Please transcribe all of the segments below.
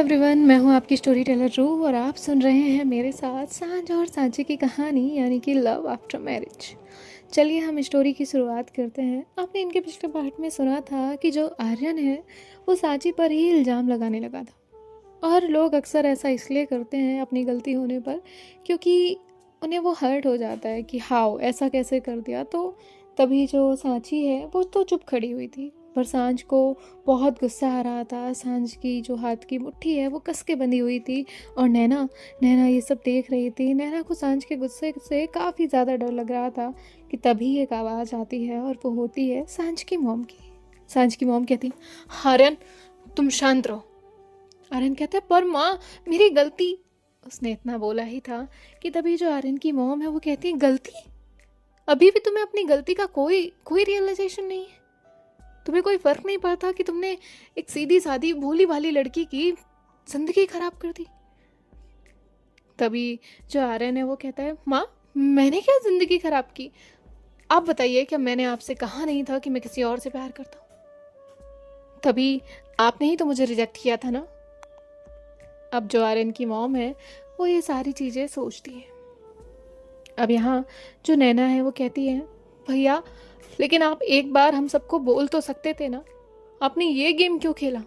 Everyone, मैं हूँ आपकी स्टोरी टेलर रू और आप सुन रहे हैं मेरे साथ सांझ और सांची की कहानी यानी कि लव आफ्टर मैरिज। चलिए हम स्टोरी की शुरुआत करते हैं। आपने इनके पिछले पार्ट में सुना था कि जो आर्यन है वो सांची पर ही इल्ज़ाम लगाने लगा था। और लोग अक्सर ऐसा इसलिए करते हैं अपनी गलती होने पर क्योंकि उन्हें वो हर्ट हो जाता है कि हाउ ऐसा कैसे कर दिया। तो तभी जो सांची है वो तो चुप खड़ी हुई थी, पर सांझ को बहुत गुस्सा आ रहा था। सांझ की जो हाथ की मुट्ठी है वो कस के बंधी हुई थी और नैना नैना ये सब देख रही थी। नैना को सांझ के गुस्से से काफ़ी ज़्यादा डर लग रहा था कि तभी एक आवाज़ आती है और वो होती है सांझ की मॉम की। सांझ की मॉम कहती, आर्यन तुम शांत रहो। आर्यन कहता है, पर माँ मेरी गलती। उसने इतना बोला ही था कि तभी जो आर्यन की मॉम है वो कहती है, गलती? अभी भी तुम्हें अपनी गलती का कोई कोई रियलाइजेशन नहीं है? तुम्हें कोई फर्क नहीं पड़ता कि तुमने एक सीधी सादी भोली भाली लड़की की जिंदगी खराब कर दी? तभी जो आर्यन है वो कहता है, माँ मैंने क्या जिंदगी खराब की? आप बताइए, क्या मैंने आपसे कहा नहीं था कि मैं किसी और से प्यार करता हूँ? तभी आपने ही तो मुझे रिजेक्ट किया था ना। अब जो आर्यन की मॉम है वो ये सारी चीज़ें सोचती है। अब यहाँ जो नैना है वो कहती है, भैया लेकिन आप एक बार हम सबको बोल तो सकते थे ना, आपने ये गेम क्यों खेला?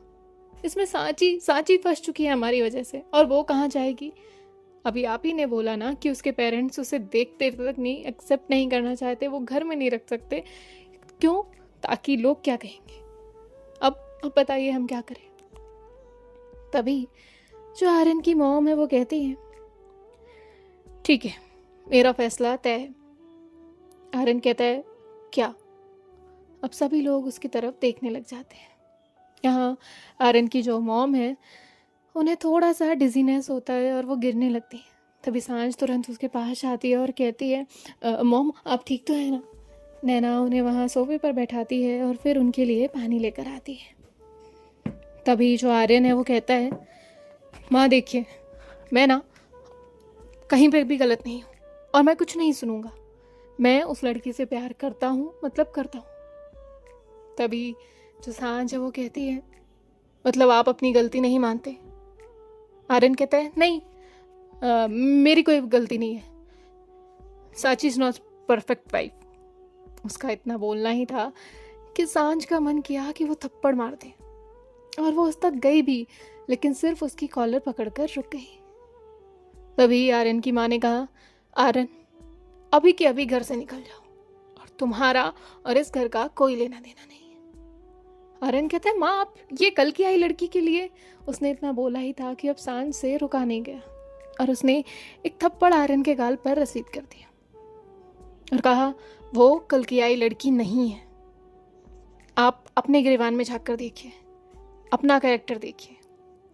इसमें सांची सांची फंस चुकी है हमारी वजह से, और वो कहाँ जाएगी? अभी आप ही ने बोला ना कि उसके पेरेंट्स उसे देखते तक नहीं, एक्सेप्ट नहीं करना चाहते, वो घर में नहीं रख सकते। क्यों? ताकि लोग क्या कहेंगे। अब बताइए हम क्या करें? तभी जो आर्यन की मॉम है वो कहती है, ठीक है मेरा फैसला तय है। आर्यन कहता है, क्या? अब सभी लोग उसकी तरफ देखने लग जाते हैं। यहाँ आर्यन की जो मॉम है उन्हें थोड़ा सा डिजीनेस होता है और वो गिरने लगती है। तभी सांझ तुरंत उसके पास आती है और कहती है, मॉम आप ठीक तो है ना? नैना उन्हें वहाँ सोफे पर बैठाती है और फिर उनके लिए पानी लेकर आती है। तभी जो आर्यन है वो कहता है, माँ देखिए मैं ना कहीं पर भी गलत नहीं हूँ और मैं कुछ नहीं सुनूंगा। मैं उस लड़की से प्यार करता हूँ, मतलब करता हूँ। तभी जो सांझ है वो कहती है, मतलब आप अपनी गलती नहीं मानते? आर्यन कहता है, नहीं मेरी कोई गलती नहीं है। Sanchi is not perfect wife. उसका इतना बोलना ही था कि सांझ का मन किया कि वो थप्पड़ मार दे, और वो उस तक गई भी, लेकिन सिर्फ उसकी कॉलर पकड़कर रुक गई। तभी आर्यन की माँ ने कहा, आर्यन अभी के अभी घर से निकल जाओ, और तुम्हारा और इस घर का कोई लेना देना नहीं है। आर्यन कहता है, माँ आप ये कल की आई लड़की के लिए। उसने इतना बोला ही था कि अब सांझ से रुका नहीं गया, और उसने एक थप्पड़ आर्यन के गाल पर रसीद कर दिया और कहा, वो कल की आई लड़की नहीं है। आप अपने गिरबान में झाँक कर देखिए, अपना कैरेक्टर देखिए।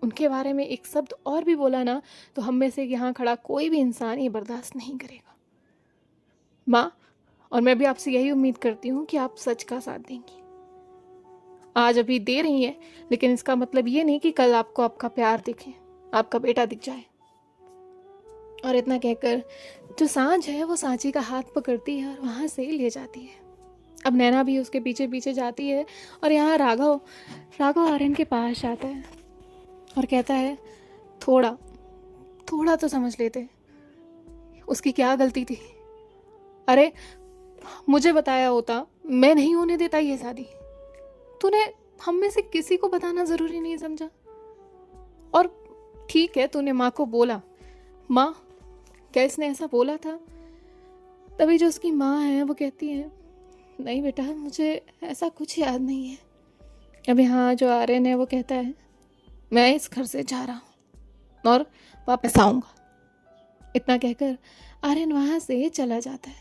उनके बारे में एक शब्द और भी बोला ना तो हम में से यहाँ खड़ा कोई भी इंसान ये बर्दाश्त नहीं करेगा। माँ, और मैं भी आपसे यही उम्मीद करती हूँ कि आप सच का साथ देंगी। आज अभी दे रही है, लेकिन इसका मतलब ये नहीं कि कल आपको आपका प्यार दिखे, आपका बेटा दिख जाए। और इतना कहकर जो सांझ है वो सांची का हाथ पकड़ती है और वहाँ से ले जाती है। अब नैना भी उसके पीछे पीछे जाती है और यहाँ राघव राघव आर्यन के पास आता है और कहता है, थोड़ा थोड़ा तो समझ लेते, उसकी क्या गलती थी? अरे मुझे बताया होता, मैं नहीं होने देता ये शादी। तूने हम में से किसी को बताना ज़रूरी नहीं समझा। और ठीक है तूने माँ को बोला, माँ क्या इसने ऐसा बोला था? तभी जो उसकी माँ है वो कहती है, नहीं बेटा मुझे ऐसा कुछ याद नहीं है। अब यहाँ जो आर्यन है वो कहता है, मैं इस घर से जा रहा हूँ और वापस आऊँगा। इतना कहकर आर्यन वहाँ से चला जाता है।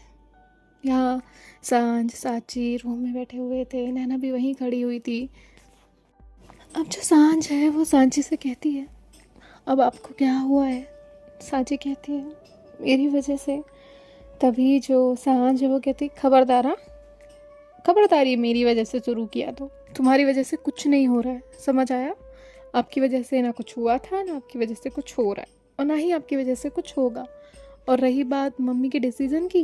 यहाँ सांझ सांची रूम में बैठे हुए थे, नैना भी वहीं खड़ी हुई थी। अब जो सांझ है वो सांची से कहती है, अब आपको क्या हुआ है? सांची कहती है, मेरी वजह से। तभी जो सांझ है वो कहती, खबरदार हाँ, खबरदारी मेरी वजह से शुरू किया तो तुम्हारी वजह से कुछ नहीं हो रहा है, समझ आया? आपकी वजह से ना कुछ हुआ था, ना आपकी वजह से कुछ हो रहा है, और ना ही आपकी वजह से कुछ होगा। और रही बात मम्मी के डिसीज़न की,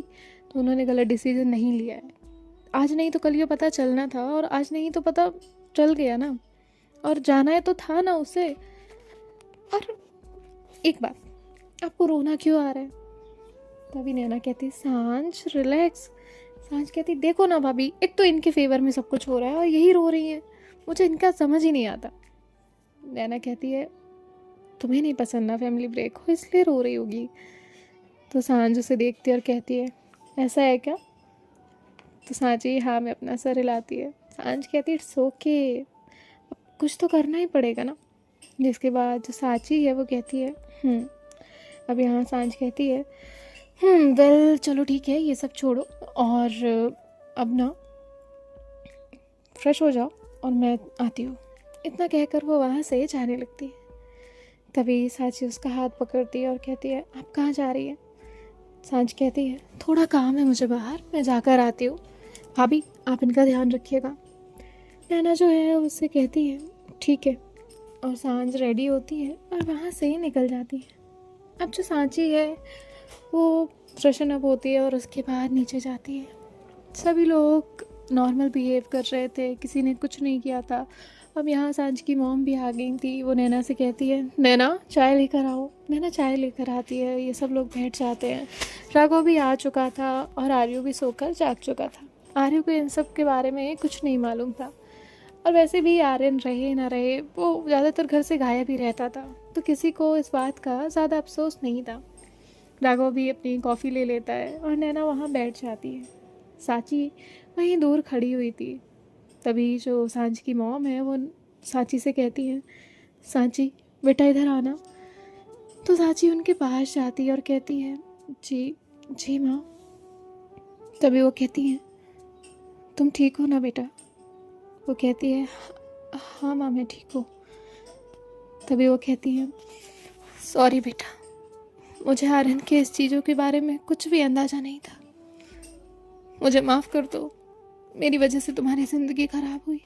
तो उन्होंने गलत डिसीज़न नहीं लिया है। आज नहीं तो कल ये पता चलना था, और आज नहीं तो पता चल गया ना, और जाना है तो था ना उसे। और एक बात, आपको रोना क्यों आ रहा है? तभी नैना कहती सांझ रिलैक्स। सांझ कहती देखो ना भाभी, एक तो इनके फेवर में सब कुछ हो रहा है और यही रो रही है, मुझे इनका समझ ही नहीं आता। नैना कहती है तुम्हें नहीं पसंद ना फैमिली ब्रेक हो, इसलिए रो रही होगी। तो सांझ उसे देखती है और कहती है ऐसा है क्या? तो सांची हाँ में अपना सर हिलाती है। सांझ कहती है इट्स ओके, अब कुछ तो करना ही पड़ेगा ना। जिसके बाद जो सांची है वो कहती है अब यहाँ सांझ कहती है वेल चलो ठीक है, ये सब छोड़ो और अब ना फ्रेश हो जाओ और मैं आती हूँ। इतना कहकर वो वहाँ से जाने लगती है। तभी सांची उसका हाथ पकड़ती है और कहती है आप कहाँ जा रही है? सांझ कहती है थोड़ा काम है मुझे बाहर, मैं जाकर आती हूँ। भाभी आप इनका ध्यान रखिएगा। नैना जो है उससे कहती है ठीक है, और सांझ रेडी होती है और वहाँ से ही निकल जाती है। अब जो सांची है वो फ्रेशन अप होती है और उसके बाद नीचे जाती है। सभी लोग नॉर्मल बिहेव कर रहे थे, किसी ने कुछ नहीं किया था। अब यहाँ सांझ की मॉम भी आ गई थी। वो नैना से कहती है नैना चाय लेकर आओ। नैना चाय लेकर आती है, ये सब लोग बैठ जाते हैं। राघव भी आ चुका था और आर्यू भी सोकर जाग चुका था। आर्यू को इन सब के बारे में कुछ नहीं मालूम था, और वैसे भी आर्यन रहे ना रहे वो ज़्यादातर घर से गायब ही रहता था, तो किसी को इस बात का ज़्यादा अफसोस नहीं था। राघव भी अपनी कॉफ़ी ले लेता है और नैना वहाँ बैठ जाती है। सांची वहीं दूर खड़ी हुई थी। तभी जो सांझ की मॉम है वो सांची से कहती है सांची बेटा इधर आना। तो सांची उनके पास जाती है और कहती है जी जी माँ। तभी वो कहती है तुम ठीक हो ना बेटा? वो कहती है हाँ माँ मैं ठीक हूँ। तभी वो कहती है सॉरी बेटा, मुझे आर्यन के इस चीज़ों के बारे में कुछ भी अंदाज़ा नहीं था, मुझे माफ़ कर दो। मेरी वजह से तुम्हारी ज़िंदगी ख़राब हुई।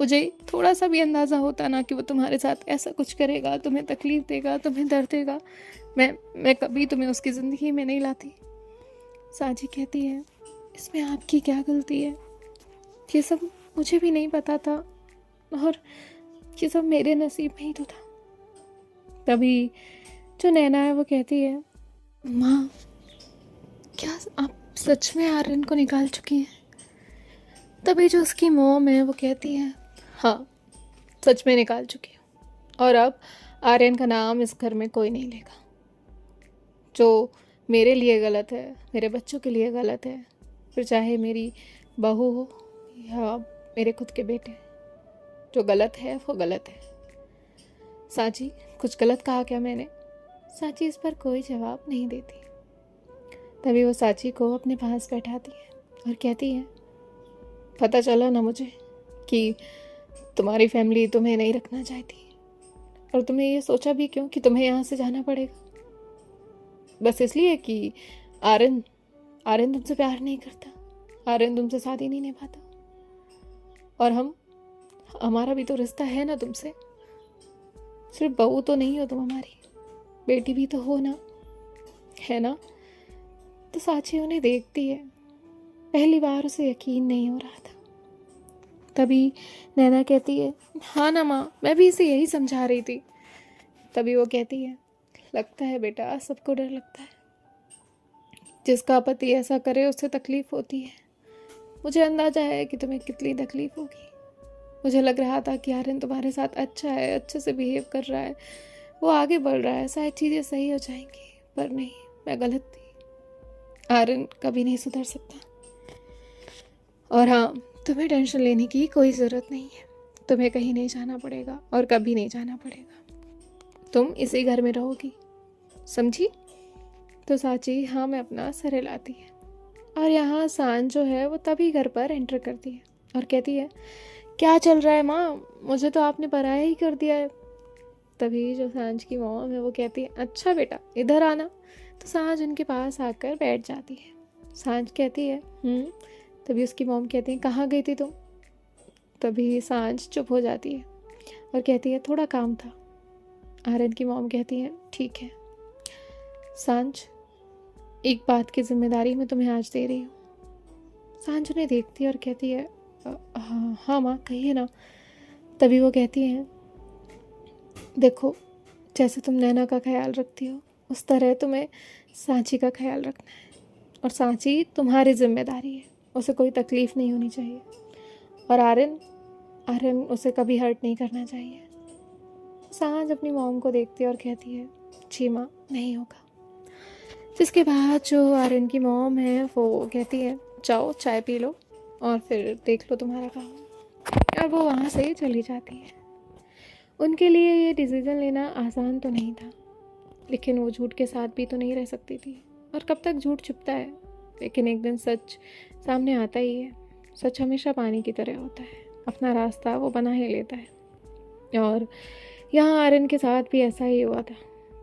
मुझे थोड़ा सा भी अंदाज़ा होता ना कि वो तुम्हारे साथ ऐसा कुछ करेगा, तुम्हें तकलीफ़ देगा, तुम्हें दर्द देगा, मैं कभी तुम्हें उसकी ज़िंदगी में नहीं लाती। सांची कहती है इसमें आपकी क्या गलती है? ये सब मुझे भी नहीं पता था और ये सब मेरे नसीब में ही तो था। तभी जो नैना है वो कहती है माँ क्या आप सच में आर्यन को निकाल चुकी हैं? तभी जो उसकी मॉम है वो कहती है हाँ सच में निकाल चुकी हूँ, और अब आर्यन का नाम इस घर में कोई नहीं लेगा। जो मेरे लिए गलत है, मेरे बच्चों के लिए गलत है, फिर चाहे मेरी बहू हो या मेरे खुद के बेटे, जो गलत है वो गलत है। सांची कुछ गलत कहा क्या मैंने? सांची इस पर कोई जवाब नहीं देती। तभी वो सांची को अपने पास बैठाती है और कहती है पता चला ना मुझे कि तुम्हारी फैमिली तुम्हें नहीं रखना चाहती, और तुमने ये सोचा भी क्यों कि तुम्हें यहाँ से जाना पड़ेगा? बस इसलिए कि आर्यन तुमसे प्यार नहीं करता, आर्यन तुमसे शादी नहीं निभाता, और हमारा भी तो रिश्ता है ना तुमसे। सिर्फ बहू तो नहीं हो तुम हमारी, बेटी भी तो हो ना, है ना? तो सांची उन्हें देखती है। पहली बार उसे यकीन नहीं हो रहा था। तभी नैना कहती है हाँ ना माँ, मैं भी इसे यही समझा रही थी। तभी वो कहती है लगता है बेटा सबको डर लगता है, जिसका पति ऐसा करे उससे तकलीफ होती है। मुझे अंदाजा है कि तुम्हें कितनी तकलीफ होगी। मुझे लग रहा था कि आर्यन तुम्हारे साथ अच्छा है, अच्छे से बिहेव कर रहा है, वो आगे बढ़ रहा है, शायद चीज़ें सही हो जाएंगी, पर नहीं, मैं गलत थी। आर्यन कभी नहीं सुधर सकता। और हाँ, तुम्हें टेंशन लेने की कोई ज़रूरत नहीं है। तुम्हें कहीं नहीं जाना पड़ेगा और कभी नहीं जाना पड़ेगा। तुम इसी घर में रहोगी, समझी? तो सांची हाँ मैं अपना सर हिलाती है। और यहाँ सांझ जो है वो तभी घर पर एंटर करती है और कहती है क्या चल रहा है माँ, मुझे तो आपने पराया ही कर दिया है। तभी जो सांझ की मॉम है वो कहती है अच्छा बेटा इधर आना। तो सांझ उनके पास आकर बैठ जाती है। सांझ कहती है तभी उसकी मॉम कहती है कहाँ गई थी तुम? तभी सांझ चुप हो जाती है और कहती है थोड़ा काम था। आर्यन की मॉम कहती है ठीक है सांझ, एक बात की जिम्मेदारी मैं तुम्हें आज दे रही हूँ। सांझ उन्हें देखती है और कहती है हाँ माँ कहिए ना। तभी वो कहती है देखो जैसे तुम नैना का ख्याल रखती हो उस तरह तुम्हें सांची का ख्याल रखना है, और सांची तुम्हारी जिम्मेदारी है, उसे कोई तकलीफ़ नहीं होनी चाहिए, और आर्यन आर्यन उसे कभी हर्ट नहीं करना चाहिए। सांझ अपनी मॉम को देखती है और कहती है जी माँ, नहीं होगा। जिसके बाद जो आर्यन की मॉम है वो कहती है जाओ चाय पी लो और फिर देख लो तुम्हारा काम, और वो वहाँ से चली जाती है। उनके लिए ये डिसीज़न लेना आसान तो नहीं था, लेकिन वो झूठ के साथ भी तो नहीं रह सकती थी, और कब तक झूठ छुपता है। लेकिन एक दिन सच सामने आता ही है। सच हमेशा पानी की तरह होता है, अपना रास्ता वो बना ही लेता है। और यहाँ आर्यन के साथ भी ऐसा ही हुआ था।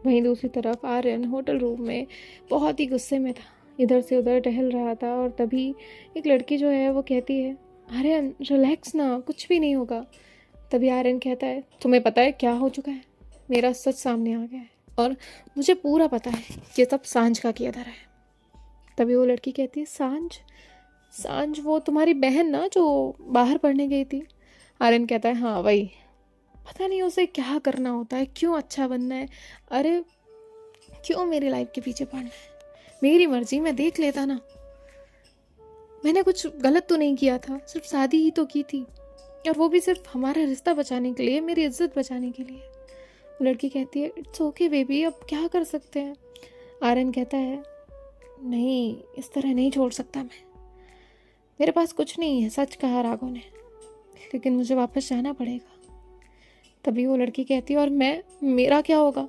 वहीं दूसरी तरफ आर्यन होटल रूम में बहुत ही गुस्से में था, इधर से उधर टहल रहा था, और तभी एक लड़की जो है वो कहती है आर्यन रिलैक्स ना, कुछ भी नहीं होगा। तभी आर्यन कहता है तुम्हें पता है क्या हो चुका है, मेरा सच सामने आ गया है और मुझे पूरा पता है कि सब सांझ का किया धरा है। तभी वो लड़की कहती है सांझ? सांझ वो तुम्हारी बहन ना जो बाहर पढ़ने गई थी? आर्यन कहता है हाँ वही। पता नहीं उसे क्या करना होता है, क्यों अच्छा बनना है, अरे क्यों मेरी लाइफ के पीछे पड़ना है। मेरी मर्जी, मैं देख लेता ना, मैंने कुछ गलत तो नहीं किया था, सिर्फ शादी ही तो की थी, और वो भी सिर्फ हमारा रिश्ता बचाने के लिए, मेरी इज्जत बचाने के लिए। वो लड़की कहती है इट्स ओके बेबी, अब क्या कर सकते हैं। आर्यन कहता है नहीं, इस तरह नहीं छोड़ सकता मैं, मेरे पास कुछ नहीं है, सच कहा राघव ने, लेकिन मुझे वापस जाना पड़ेगा। तभी वो लड़की कहती है और मेरा क्या होगा।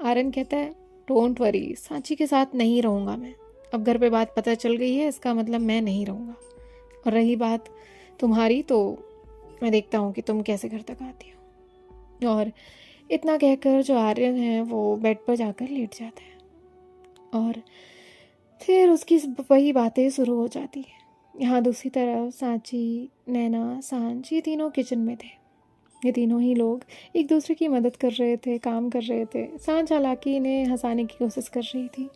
आर्यन कहता है डोंट वरी, सांची के साथ नहीं रहूँगा मैं, अब घर पे बात पता चल गई है, इसका मतलब मैं नहीं रहूँगा। और रही बात तुम्हारी, तो मैं देखता हूँ कि तुम कैसे घर तक आती हो। और इतना कहकर जो आर्यन है वो बेड पर जाकर लेट जाता है, और फिर उसकी वही बातें शुरू हो जाती है। यहाँ दूसरी तरफ सांची, नैना, सांझ ये तीनों किचन में थे। ये तीनों ही लोग एक दूसरे की मदद कर रहे थे, काम कर रहे थे। सांझ हालांकि इन्हें हंसाने की कोशिश कर रही थी।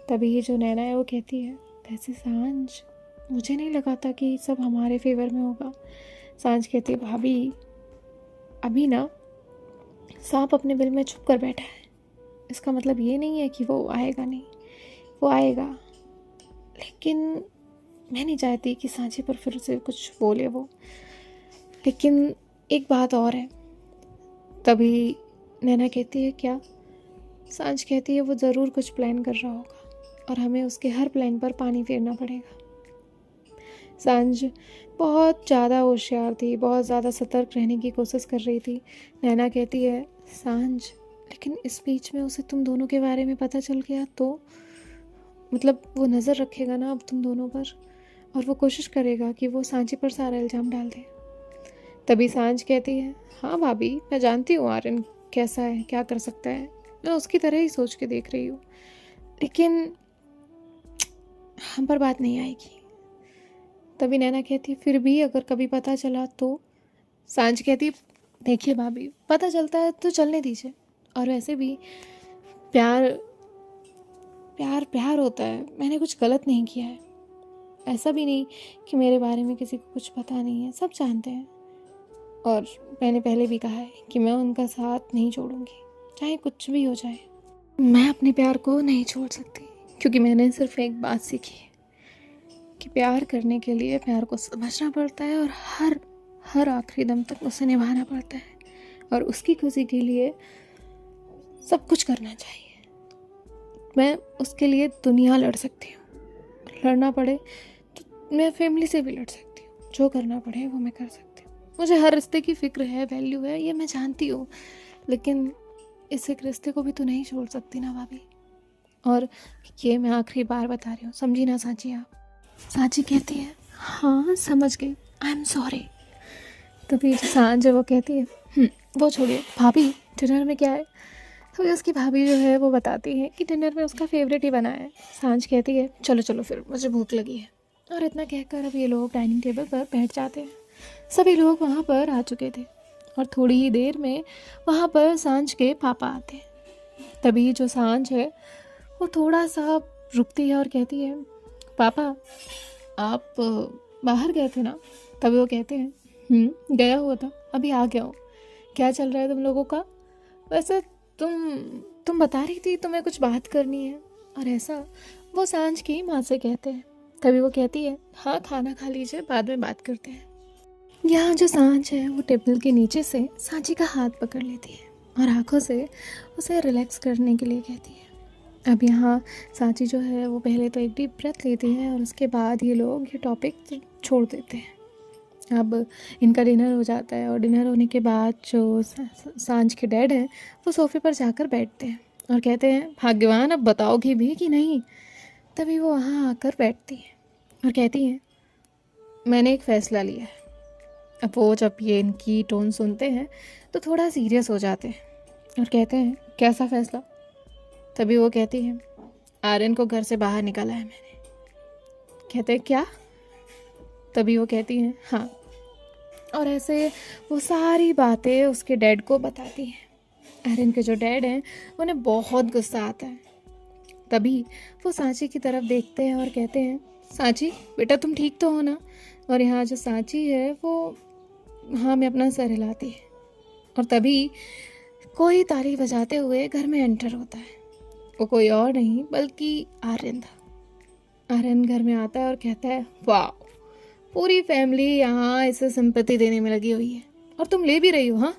तभी ये जो नैना है वो कहती है वैसे सांझ, मुझे नहीं लगा था कि सब हमारे फेवर में होगा। सांझ कहती है भाभी, अभी ना सांप अपने बिल में छुप कर बैठा है, इसका मतलब ये नहीं है कि वो आएगा नहीं, वो आएगा, लेकिन मैं नहीं चाहती कि सांची पर फिर से कुछ बोले वो। लेकिन एक बात और है। तभी नैना कहती है क्या? सांझ कहती है वो ज़रूर कुछ प्लान कर रहा होगा और हमें उसके हर प्लान पर पानी फेरना पड़ेगा। सांझ बहुत ज़्यादा होशियार थी, बहुत ज़्यादा सतर्क रहने की कोशिश कर रही थी। नैना कहती है सांझ, लेकिन इस बीच में उसे तुम दोनों के बारे में पता चल गया तो, मतलब वो नज़र रखेगा ना अब तुम दोनों पर, और वो कोशिश करेगा कि वो सांची पर सारा इल्ज़ाम डाल दे। तभी सांझ कहती है हाँ भाभी, मैं जानती हूँ आर्यन कैसा है, क्या कर सकता है, मैं उसकी तरह ही सोच के देख रही हूँ, लेकिन हम पर बात नहीं आएगी। तभी नैना कहती है फिर भी अगर कभी पता चला तो? सांझ कहती है देखिए भाभी, पता चलता है तो चलने दीजिए, और वैसे भी प्यार प्यार प्यार होता है, मैंने कुछ गलत नहीं किया है, ऐसा भी नहीं कि मेरे बारे में किसी को कुछ पता नहीं है, सब जानते हैं। और मैंने पहले भी कहा है कि मैं उनका साथ नहीं छोड़ूंगी, चाहे कुछ भी हो जाए। मैं अपने प्यार को नहीं छोड़ सकती, क्योंकि मैंने सिर्फ एक बात सीखी है कि प्यार करने के लिए प्यार को समझना पड़ता है और हर आखिरी दम तक उसे निभाना पड़ता है, और उसकी खुशी के लिए सब कुछ करना चाहिए। मैं उसके लिए दुनिया लड़ सकती हूँ, लड़ना पड़े तो मैं फैमिली से भी लड़ सकती हूँ, जो करना पड़े वो मैं कर सकती हूँ। मुझे हर रिश्ते की फ़िक्र है, वैल्यू है, ये मैं जानती हूँ, लेकिन इस एक रिश्ते को भी तो नहीं छोड़ सकती ना भाभी। और ये मैं आखिरी बार बता रही हूँ, समझी ना सांची आप? सांची कहती है हाँ समझ गई, आई एम सॉरी। तभी सांझ वो कहती है वो छोड़िए भाभी, डिनर में क्या है? तो उसकी भाभी जो है वो बताती है कि डिनर में उसका फेवरेट ही बना है। सांझ कहती है चलो चलो फिर, मुझे भूख लगी है। और इतना कहकर अब ये लोग डाइनिंग टेबल पर बैठ जाते हैं। सभी लोग वहाँ पर आ चुके थे, और थोड़ी ही देर में वहाँ पर सांझ के पापा आते हैं। तभी जो सांझ है वो थोड़ा सा रुकती है और कहती है पापा, आप बाहर गए थे ना? तभी वो कहते हैं गया हुआ था, अभी आ गया हूँ। क्या चल रहा है तुम लोगों का? वैसे तुम बता रही थी तुम्हें कुछ बात करनी है, और ऐसा वो सांझ की माँ से कहते हैं। तभी वो कहती है, हाँ खाना खा लीजिए, बाद में बात करते हैं। यहाँ जो सांझ है वो टेबल के नीचे से सांची का हाथ पकड़ लेती है और आंखों से उसे रिलैक्स करने के लिए कहती है। अब यहाँ सांची जो है वो पहले तो एक डीप ब्रेथ लेती है और उसके बाद ये लोग ये टॉपिक छोड़ देते हैं। अब इनका डिनर हो जाता है और डिनर होने के बाद जो सांझ के डैड हैं वो सोफे पर जाकर बैठते हैं और कहते हैं, भाग्यवान अब बताओगी भी कि नहीं। तभी वो वहाँ आकर बैठती है और कहती हैं, मैंने एक फ़ैसला लिया है। अब वो जब ये इनकी टोन सुनते हैं तो थोड़ा सीरियस हो जाते हैं और कहते हैं, कैसा फ़ैसला। तभी वो कहती है, आर्यन को घर से बाहर निकाला है मैंने। कहते हैं, क्या। तभी वो कहती हैं, हाँ। और ऐसे वो सारी बातें उसके डैड को बताती हैं। आर्यन के जो डैड हैं उन्हें बहुत गुस्सा आता है। तभी वो सांची की तरफ देखते हैं और कहते हैं, सांची बेटा तुम ठीक तो हो ना। और यहाँ जो सांची है वो हाँ में अपना सर हिलाती है। और तभी कोई ताली बजाते हुए घर में एंटर होता है। वो कोई और नहीं बल्कि आर्यन था। आर्यन घर में आता है और कहता है, वाह, पूरी फैमिली यहाँ इसे सिंपैथी देने में लगी हुई है और तुम ले भी रही हो। हाँ।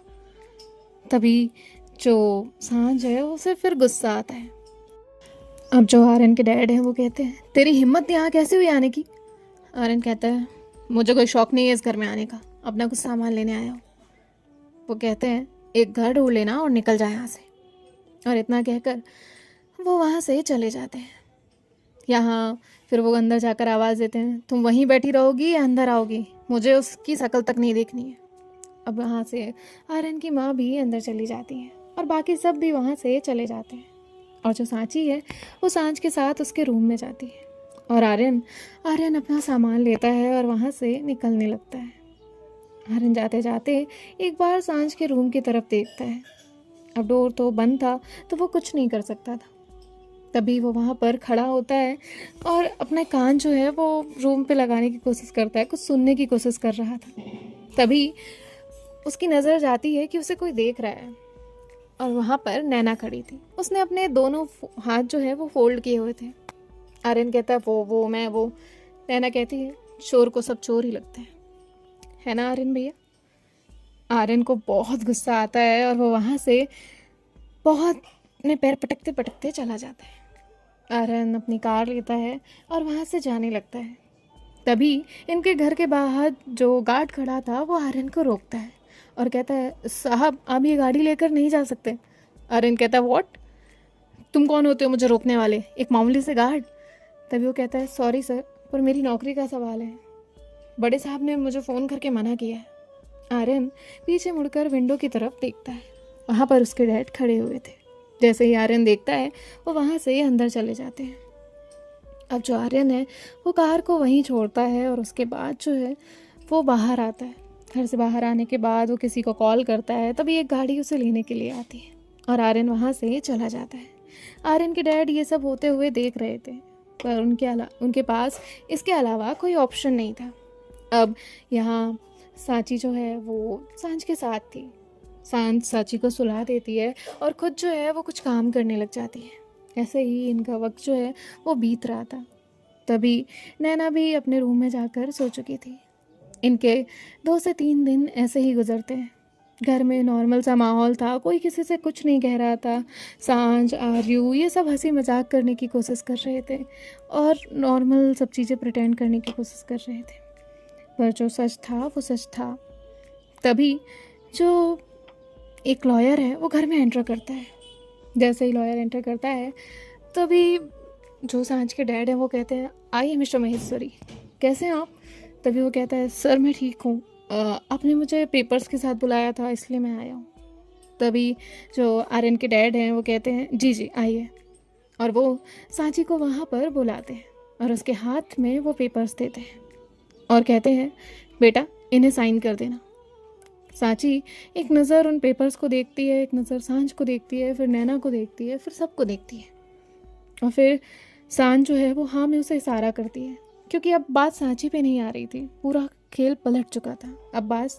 तभी जो सांझ है उसे फिर गुस्सा आता है। अब जो आर्यन के डैड हैं वो कहते हैं, तेरी हिम्मत यहाँ कैसे हुई आने की। आर्यन कहता है, मुझे कोई शौक नहीं है इस घर में आने का, अपना कुछ सामान लेने आया हूँ। वो कहते हैं, एक घर ढूंढ लेना और निकल जाए यहाँ से। और इतना कहकर वो वहाँ से चले जाते हैं। यहाँ फिर वो अंदर जाकर आवाज़ देते हैं, तुम वहीं बैठी रहोगी या अंदर आओगी, मुझे उसकी शक्ल तक नहीं देखनी है। अब वहाँ से आर्यन की माँ भी अंदर चली जाती है और बाकी सब भी वहाँ से चले जाते हैं। और जो सांची है वो सांझ के साथ उसके रूम में जाती है और आर्यन अपना सामान लेता है और वहाँ से निकलने लगता है। आर्यन जाते जाते एक बार सांझ के रूम की तरफ देखता है। अब डोर तो बंद था तो वो कुछ नहीं कर सकता था। तभी वो वहाँ पर खड़ा होता है और अपने कान जो है वो रूम पे लगाने की कोशिश करता है, कुछ सुनने की कोशिश कर रहा था। तभी उसकी नज़र जाती है कि उसे कोई देख रहा है और वहाँ पर नैना खड़ी थी। उसने अपने दोनों हाथ जो है वो फोल्ड किए हुए थे। आर्यन कहता है, वो मैं वो। नैना कहती है, चोर को सब चोर ही लगते हैं, है ना आर्यन भैया। आर्यन को बहुत गुस्सा आता है और वो वहाँ से बहुत अपने पैर पटकते पटकते चला जाता है। आर्यन अपनी कार लेता है और वहाँ से जाने लगता है। तभी इनके घर के बाहर जो गार्ड खड़ा था वो आर्यन को रोकता है और कहता है, साहब आप ये गाड़ी लेकर नहीं जा सकते। आर्यन कहता है, व्हाट, तुम कौन होते हो मुझे रोकने वाले, एक मामूली से गार्ड। तभी वो कहता है, सॉरी सर, पर मेरी नौकरी का सवाल है, बड़े साहब ने मुझे फ़ोन करके मना किया है। आर्यन पीछे मुड़कर विंडो की तरफ देखता है, वहाँ पर उसके डैड खड़े हुए थे। जैसे ही आर्यन देखता है वो वहाँ से अंदर चले जाते हैं। अब जो आर्यन है वो कार को वहीं छोड़ता है और उसके बाद जो है वो बाहर आता है। घर से बाहर आने के बाद वो किसी को कॉल करता है, तभी एक गाड़ी उसे लेने के लिए आती है और आर्यन वहाँ से चला जाता है। आर्यन के डैड ये सब होते हुए देख रहे थे, पर उनके पास इसके अलावा कोई ऑप्शन नहीं था। अब यहाँ सांची जो है वो सांझ के साथ थी। सांझ सांची को सुला देती है और खुद जो है वो कुछ काम करने लग जाती है। ऐसे ही इनका वक्त जो है वो बीत रहा था। तभी नैना भी अपने रूम में जाकर सो चुकी थी। इनके 2 से 3 दिन ऐसे ही गुजरते हैं। घर में नॉर्मल सा माहौल था, कोई किसी से कुछ नहीं कह रहा था। सांझ, आर्यू ये सब हंसी मजाक करने की कोशिश कर रहे थे और नॉर्मल सब चीज़ें प्रिटेंड करने की कोशिश कर रहे थे, पर जो सच था वो सच था। तभी जो एक लॉयर है वो घर में एंटर करता है। जैसे ही लॉयर एंटर करता है तभी जो सांझ के डैड हैं वो कहते हैं, आइए मिस्टर महेश्वरी, कैसे हैं आप। तभी वो कहता है, सर मैं ठीक हूँ, आपने मुझे पेपर्स के साथ बुलाया था इसलिए मैं आया हूँ। तभी जो आर्यन के डैड हैं वो कहते हैं, जी जी आइए। और वो सांची को वहाँ पर बुलाते हैं और उसके हाथ में वो पेपर्स देते हैं और कहते हैं, बेटा इन्हें साइन कर देना। सांची एक नज़र उन पेपर्स को देखती है, एक नज़र सांझ को देखती है, फिर नैना को देखती है, फिर सबको देखती है और फिर सांझ जो है वो हाँ में उसे इशारा करती है, क्योंकि अब बात सांची पे नहीं आ रही थी, पूरा खेल पलट चुका था। अब बात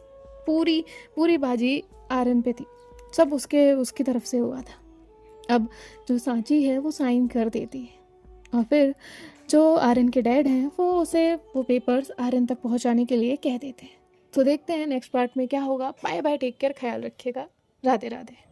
पूरी बाजी आर्यन पे थी, सब उसकी तरफ से हुआ था। अब जो सांची है वो साइन कर देती है और फिर जो आर्यन के डैड हैं वो उसे वो पेपर्स आर्यन तक पहुंचाने के लिए कह देते हैं। तो देखते हैं नेक्स्ट पार्ट में क्या होगा। बाय बाय, टेक केयर, ख्याल रखिएगा, राधे राधे।